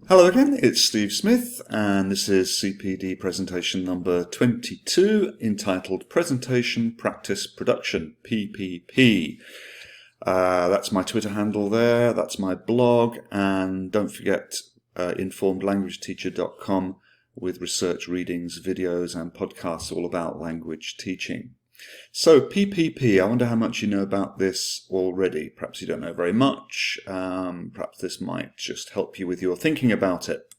Hello again, it's Steve Smith, and this is CPD presentation number 22, entitled Presentation Practice Production, PPP. That's my Twitter handle there, that's my blog, and don't forget informedlanguageteacher.com with research, readings, videos, and podcasts all about language teaching. So PPP, I wonder how much you know about this already. Perhaps you don't know very much. Perhaps this might just help you with your thinking about it.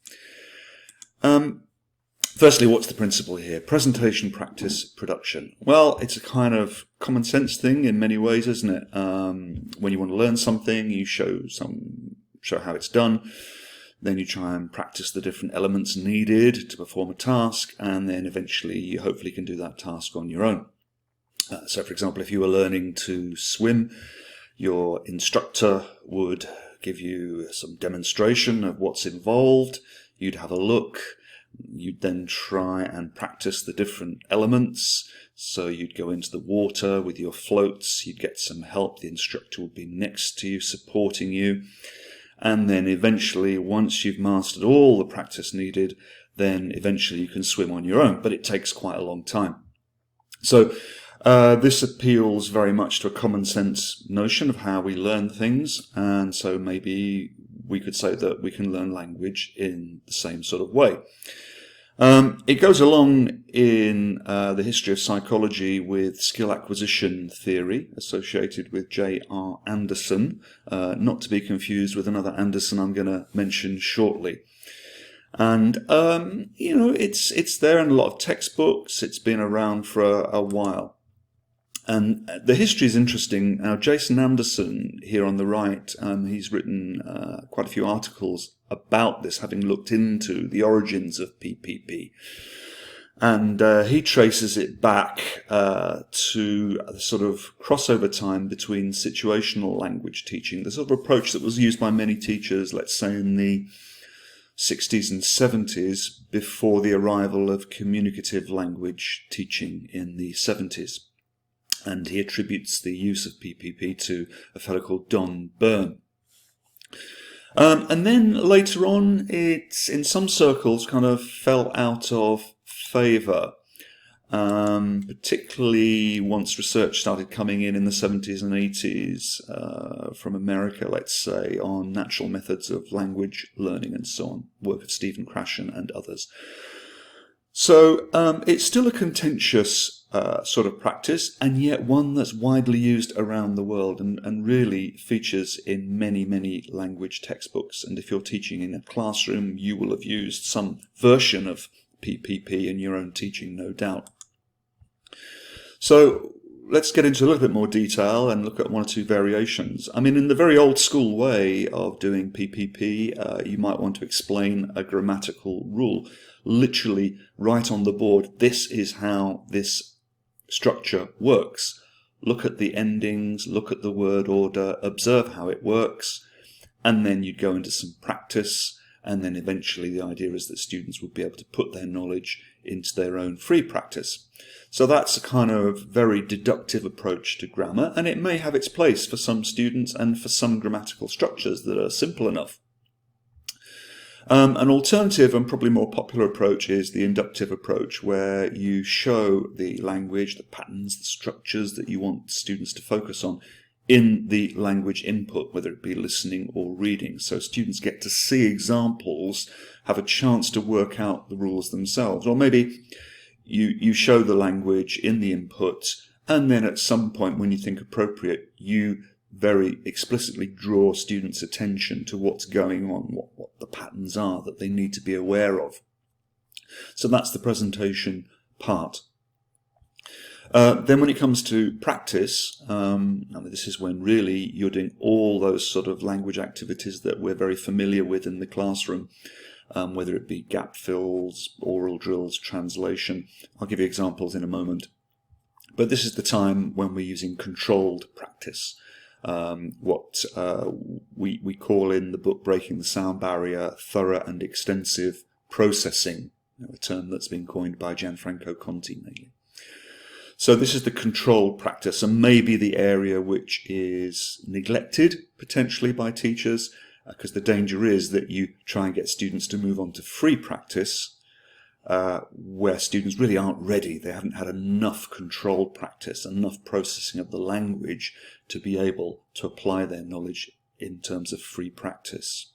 Firstly, what's the principle here? Presentation, practice, production. Well, it's a kind of common sense thing in many ways, isn't it? When you want to learn something, you show how it's done. Then you try and practice the different elements needed to perform a task, and then eventually you hopefully can do that task on your own. So, for example, if you were learning to swim, your instructor would give you some demonstration of what's involved. You'd have a look. You'd then try and practice the different elements. So you'd go into the water with your floats. You'd get some help. The instructor would be next to you, supporting you. And then eventually, once you've mastered all the practice needed, then eventually you can swim on your own. But it takes quite a long time. So this appeals very much to a common sense notion of how we learn things, and so maybe we could say that we can learn language in the same sort of way. It goes along in the history of psychology with skill acquisition theory associated with J.R. Anderson, not to be confused with another Anderson I'm going to mention shortly. And, it's there in a lot of textbooks. It's been around for a while. And the history is interesting. Now, Jason Anderson here on the right, he's written quite a few articles about this, having looked into the origins of PPP. And he traces it back to the sort of crossover time between situational language teaching, the sort of approach that was used by many teachers, let's say in the 60s and 70s, before the arrival of communicative language teaching in the 70s. And he attributes the use of PPP to a fellow called Don Byrne. And then later on, it's in some circles kind of fell out of favour, particularly once research started coming in the 70s and 80s from America, let's say, on natural methods of language learning and so on, work of Stephen Krashen and others. So it's still a contentious sort of practice, and yet one that's widely used around the world and really features in many, many language textbooks. And if you're teaching in a classroom, you will have used some version of PPP in your own teaching, no doubt. So let's get into a little bit more detail and look at one or two variations. I mean, in the very old school way of doing PPP, you might want to explain a grammatical rule. Literally, right on the board, this is how this structure works. Look at the endings, look at the word order, observe how it works, and then you'd go into some practice, and then eventually the idea is that students would be able to put their knowledge into their own free practice. So that's a kind of very deductive approach to grammar, and it may have its place for some students and for some grammatical structures that are simple enough. An alternative and probably more popular approach is the inductive approach, where you show the language, the patterns, the structures that you want students to focus on in the language input, whether it be listening or reading. So students get to see examples, have a chance to work out the rules themselves. Or maybe you show the language in the input, and then at some point when you think appropriate, you very explicitly draw students' attention to what's going on, what the patterns are that they need to be aware of. So that's the presentation part. Then when it comes to practice, this is when really you're doing all those sort of language activities that we're very familiar with in the classroom, whether it be gap fills, oral drills, translation. I'll give you examples in a moment. But this is the time when we're using controlled practice. What we call in the book Breaking the Sound Barrier thorough and extensive processing, a term that's been coined by Gianfranco Conti mainly. So this is the controlled practice, and maybe the area which is neglected potentially by teachers, because the danger is that you try and get students to move on to free practice, where students really aren't ready. They haven't had enough controlled practice, enough processing of the language to be able to apply their knowledge in terms of free practice.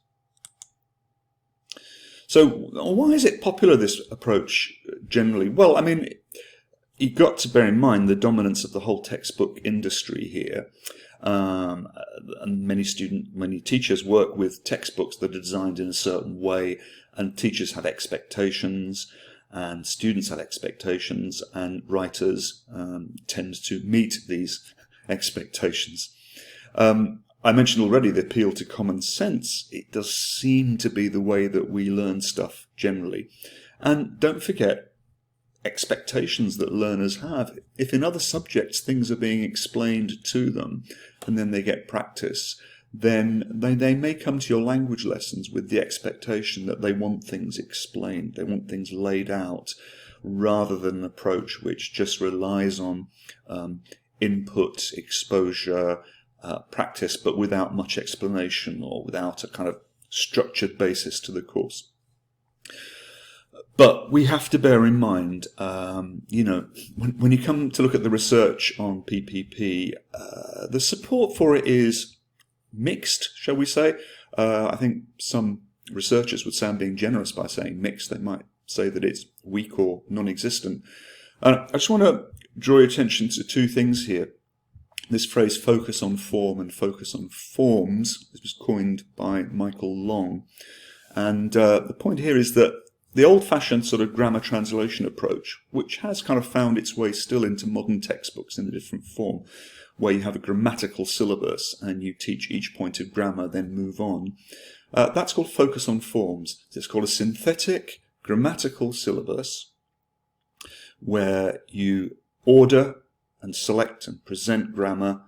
So why is it popular, this approach, generally? Well, I mean, you've got to bear in mind the dominance of the whole textbook industry here. And many teachers work with textbooks that are designed in a certain way, and teachers have expectations, and students have expectations, and writers tend to meet these expectations. I mentioned already the appeal to common sense. It does seem to be the way that we learn stuff generally. And don't forget expectations that learners have. If in other subjects things are being explained to them and then they get practice, then they may come to your language lessons with the expectation that they want things explained, they want things laid out, rather than an approach which just relies on input, exposure, practice, but without much explanation or without a kind of structured basis to the course. But we have to bear in mind, when you come to look at the research on PPP, the support for it is mixed, shall we say. I think some researchers would sound being generous by saying mixed. They might say that it's weak or non-existent. I just want to draw your attention to two things here. This phrase, focus on form and focus on forms, this was coined by Michael Long. And the point here is that the old-fashioned sort of grammar translation approach, which has kind of found its way still into modern textbooks in a different form, where you have a grammatical syllabus and you teach each point of grammar, then move on, that's called focus on forms. It's called a synthetic grammatical syllabus, where you order and select and present grammar,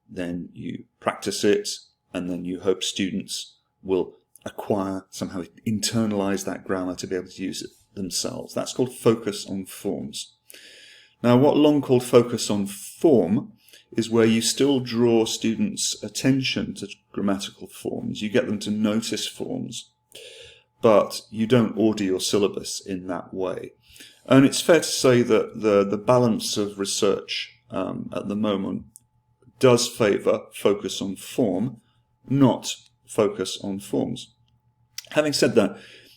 then you practice it, and then you hope students will acquire, somehow internalize that grammar to be able to use it themselves. That's called focus on forms. Now, what Long called focus on form is where you still draw students' attention to grammatical forms. You get them to notice forms, but you don't order your syllabus in that way. And it's fair to say that the balance of research at the moment does favour focus on form, not focus on forms. Having said that,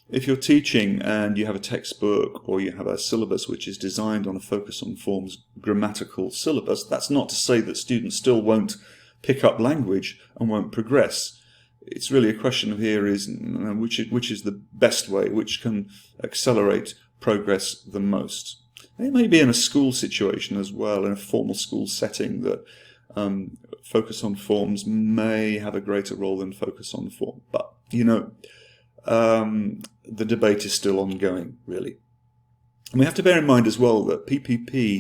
if you're teaching and you have a textbook or you have a syllabus which is designed on a focus on forms grammatical syllabus, that's not to say that students still won't pick up language and won't progress. It's really a question of here is which is the best way, which can accelerate progress the most. It may be in a school situation as well, in a formal school setting, that focus on forms may have a greater role than focus on form. But, the debate is still ongoing, really. And we have to bear in mind as well that PPP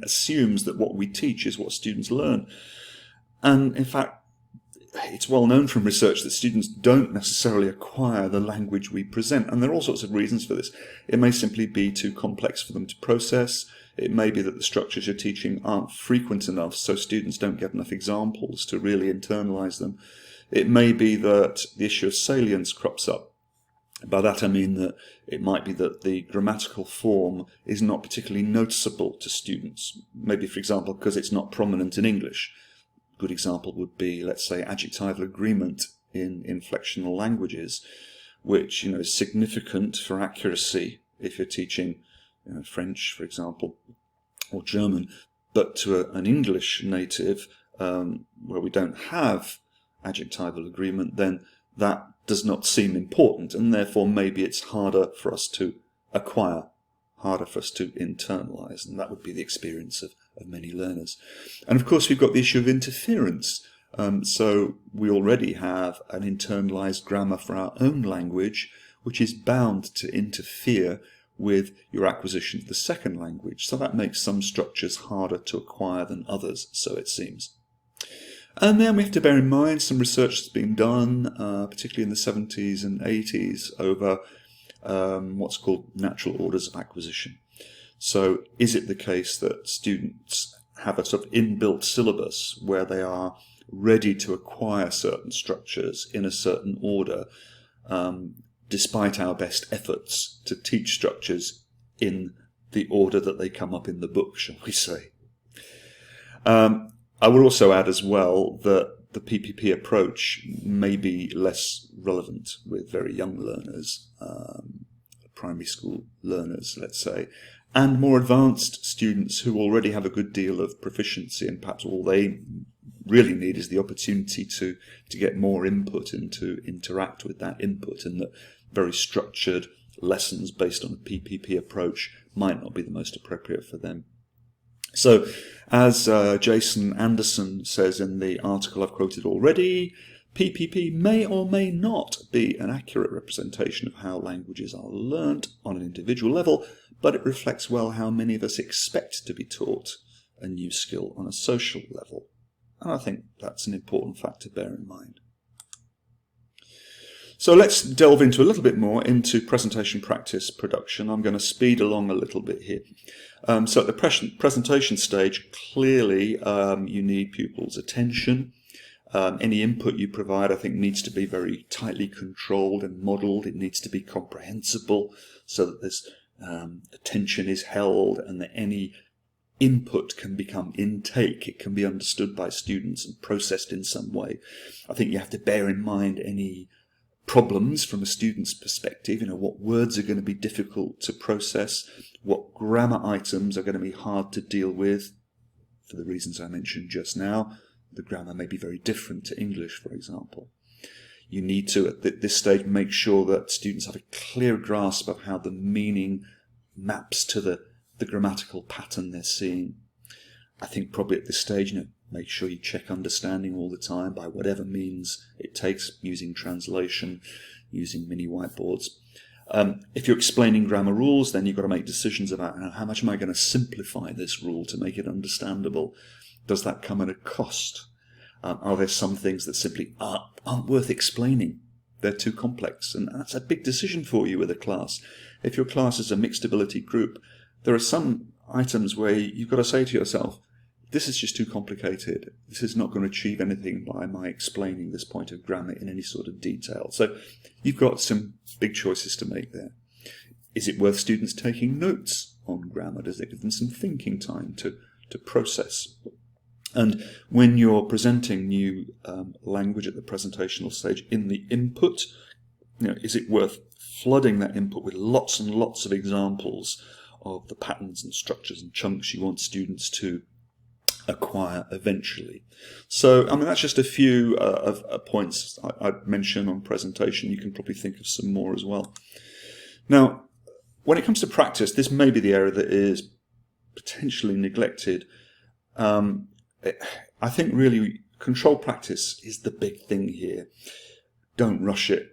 assumes that what we teach is what students learn. And in fact, it's well known from research that students don't necessarily acquire the language we present, and there are all sorts of reasons for this. It may simply be too complex for them to process. It may be that the structures you're teaching aren't frequent enough, so students don't get enough examples to really internalize them. It may be that the issue of salience crops up. By that I mean that it might be that the grammatical form is not particularly noticeable to students. Maybe, for example, because it's not prominent in English. A good example would be, let's say, adjectival agreement in inflectional languages, which is significant for accuracy if you're teaching French, for example, or German. But to an English native, where we don't have adjectival agreement, then that does not seem important, and therefore maybe it's harder for us to acquire, harder for us to internalize, and that would be the experience of many learners. And of course we've got the issue of interference. So we already have an internalized grammar for our own language, which is bound to interfere with your acquisition of the second language. So that makes some structures harder to acquire than others, so it seems. And then we have to bear in mind some research that's been done, particularly in the 70s and 80s, over what's called natural orders of acquisition. So is it the case that students have a sort of inbuilt syllabus where they are ready to acquire certain structures in a certain order, despite our best efforts to teach structures in the order that they come up in the book, shall we say. I would also add as well that the PPP approach may be less relevant with very young learners, primary school learners, let's say, and more advanced students who already have a good deal of proficiency, and perhaps all they really need is the opportunity to get more input and to interact with that input, and that very structured lessons based on a PPP approach might not be the most appropriate for them. So, as Jason Anderson says in the article I've quoted already, PPP may or may not be an accurate representation of how languages are learnt on an individual level, but it reflects well how many of us expect to be taught a new skill on a social level. And I think that's an important fact to bear in mind. So let's delve into a little bit more into presentation practice production. I'm going to speed along a little bit here. So at the presentation stage, clearly you need pupils' attention. Any input you provide, I think, needs to be very tightly controlled and modelled. It needs to be comprehensible so that this attention is held and that any input can become intake. It can be understood by students and processed in some way. I think you have to bear in mind any problems from a student's perspective, what words are going to be difficult to process, what grammar items are going to be hard to deal with, for the reasons I mentioned just now. The grammar may be very different to English, for example. You need to, at this stage, make sure that students have a clear grasp of how the meaning maps to the grammatical pattern they're seeing. I think probably at this stage, make sure you check understanding all the time by whatever means it takes, using translation, using mini whiteboards. If you're explaining grammar rules, then you've got to make decisions about how much am I going to simplify this rule to make it understandable. Does that come at a cost? Are there some things that simply aren't worth explaining? They're too complex, and that's a big decision for you with a class. If your class is a mixed ability group, there are some items where you've got to say to yourself, this is just too complicated. This is not going to achieve anything by my explaining this point of grammar in any sort of detail. So you've got some big choices to make there. Is it worth students taking notes on grammar? Does it give them some thinking time to process? And when you're presenting new language at the presentational stage in the input, is it worth flooding that input with lots and lots of examples of the patterns and structures and chunks you want students to acquire eventually? So, that's just a few points I'd mention on presentation. You can probably think of some more as well. Now, when it comes to practice, this may be the area that is potentially neglected. I think really controlled practice is the big thing here. Don't rush it.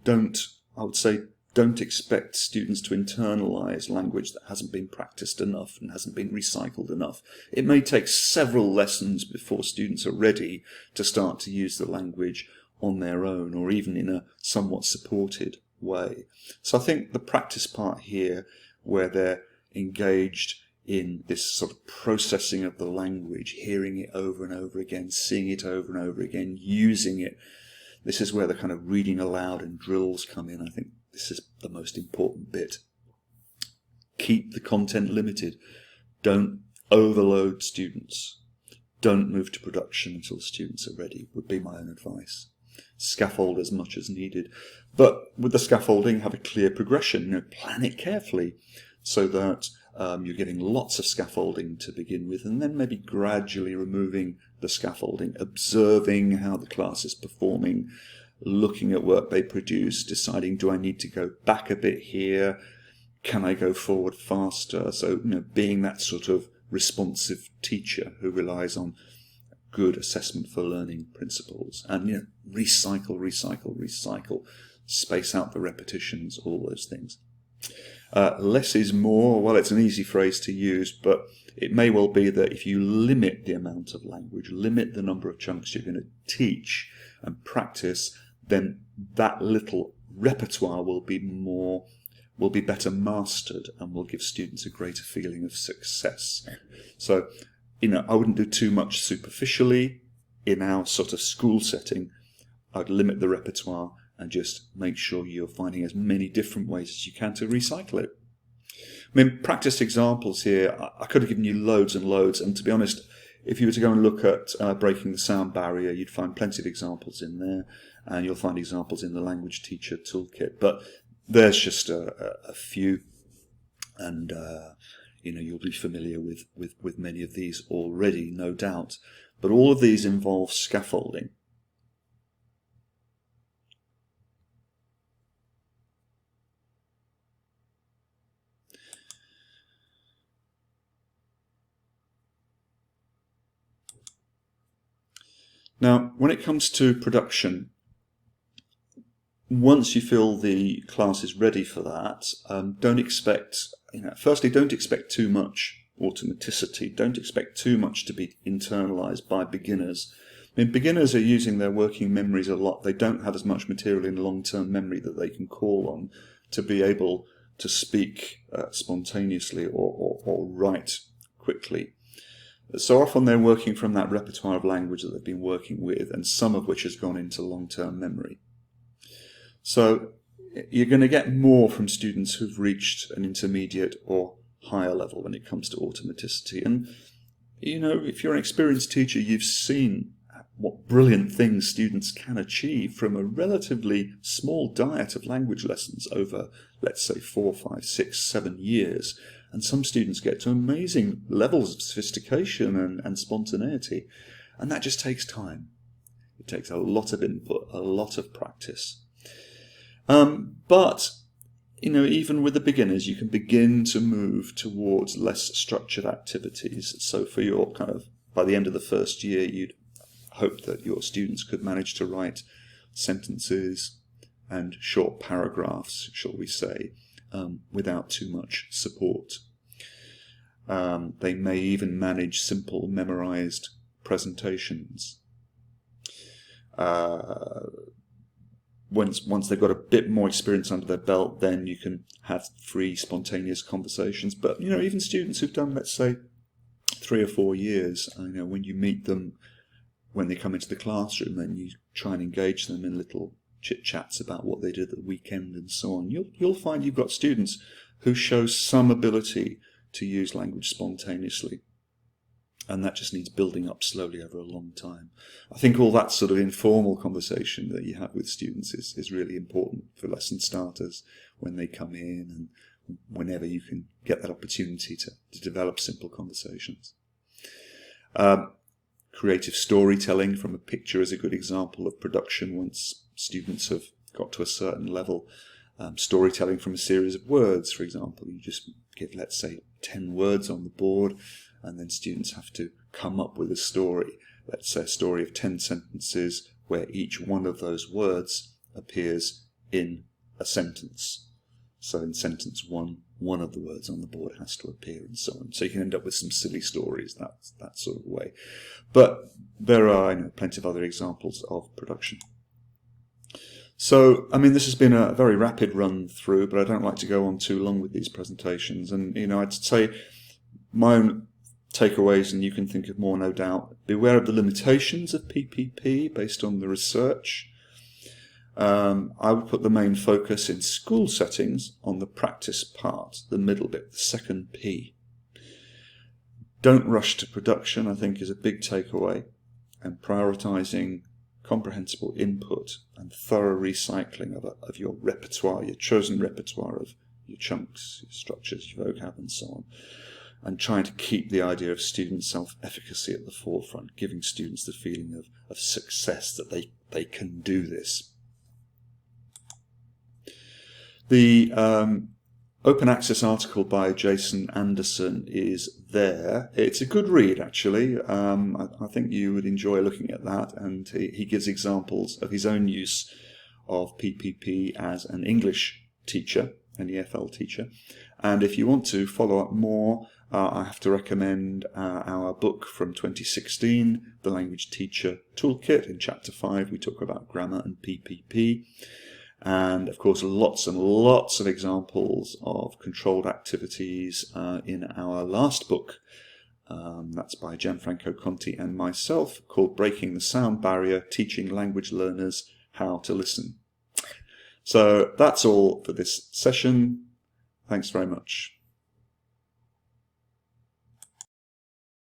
Don't expect students to internalize language that hasn't been practiced enough and hasn't been recycled enough. It may take several lessons before students are ready to start to use the language on their own, or even in a somewhat supported way. So I think the practice part here, where they're engaged in this sort of processing of the language, hearing it over and over again, seeing it over and over again, using it, this is where the kind of reading aloud and drills come in. I think this is the most important bit. Keep the content limited. Don't overload students. Don't move to production until students are ready, would be my own advice. Scaffold as much as needed. But with the scaffolding, have a clear progression. Plan it carefully so that you're getting lots of scaffolding to begin with, and then maybe gradually removing the scaffolding, observing how the class is performing, looking at work they produce, deciding, do I need to go back a bit here? Can I go forward faster? So, being that sort of responsive teacher who relies on good assessment for learning principles, and, recycle, space out the repetitions, all those things. Less is more. Well, it's an easy phrase to use, but it may well be that if you limit the amount of language, limit the number of chunks you're going to teach and practice, then that little repertoire will be better mastered and will give students a greater feeling of success. So, I wouldn't do too much superficially. in our sort of school setting, I'd limit the repertoire and just make sure you're finding as many different ways as you can to recycle it. I mean, practice examples here, I could have given you loads and loads, and to be honest, if you were to go and look at breaking the sound barrier, you'd find plenty of examples in there, and you'll find examples in the language teacher toolkit. But there's just a few, and you'll be familiar with many of these already, no doubt. But all of these involve scaffolding. Now, when it comes to production, once you feel the class is ready for that, don't expect, firstly, don't expect too much automaticity. Don't expect too much to be internalized by beginners. I mean, beginners are using their working memories a lot. They don't have as much material in long-term memory that they can call on to be able to speak spontaneously or write quickly. So often they're working from that repertoire of language that they've been working with, and some of which has gone into long-term memory. So you're going to get more from students who've reached an intermediate or higher level when it comes to automaticity. And, if you're an experienced teacher, you've seen what brilliant things students can achieve from a relatively small diet of language lessons over, let's say, 4, 5, 6, 7 years. And some students get to amazing levels of sophistication and spontaneity. And that just takes time. It takes a lot of input, a lot of practice. But, even with the beginners, you can begin to move towards less structured activities. So for your by the end of the first year, you'd hope that your students could manage to write sentences and short paragraphs, shall we say, without too much support. They may even manage simple memorized presentations. Once they've got a bit more experience under their belt, then you can have free, spontaneous conversations. But, even students who've done, let's say, 3 or 4 years, when you meet them, when they come into the classroom, and you try and engage them in little chit-chats about what they did at the weekend and so on, you'll find you've got students who show some ability to use language spontaneously. And that just needs building up slowly over a long time. I think all that sort of informal conversation that you have with students is really important for lesson starters when they come in, and whenever you can get that opportunity to develop simple conversations. Creative storytelling from a picture is a good example of production once students have got to a certain level. Storytelling from a series of words, for example. You just give, let's say, 10 words on the board, and then students have to come up with a story. Let's say a story of 10 sentences where each one of those words appears in a sentence. So in sentence 1, one of the words on the board has to appear, and so on. So you can end up with some silly stories, that sort of way. But there are plenty of other examples of production. So, this has been a very rapid run through, but I don't like to go on too long with these presentations. And, I'd say my own takeaways, and you can think of more, no doubt. Beware of the limitations of PPP based on the research. I would put the main focus in school settings on the practice part, the middle bit, the second P. Don't rush to production, I think, is a big takeaway, and prioritizing comprehensible input and thorough recycling of your repertoire, your chosen repertoire of your chunks, your structures, your vocab, and so on, and trying to keep the idea of student self-efficacy at the forefront, giving students the feeling of success, that they can do this. The open access article by Jason Anderson is there. It's a good read, actually. I think you would enjoy looking at that, and he gives examples of his own use of PPP as an English teacher, an EFL teacher. And if you want to follow up more, I have to recommend our book from 2016, The Language Teacher Toolkit. In Chapter 5, we talk about grammar and PPP. And, of course, lots and lots of examples of controlled activities in our last book, That's by Gianfranco Conti and myself, called Breaking the Sound Barrier, Teaching Language Learners How to Listen. So that's all for this session. Thanks very much.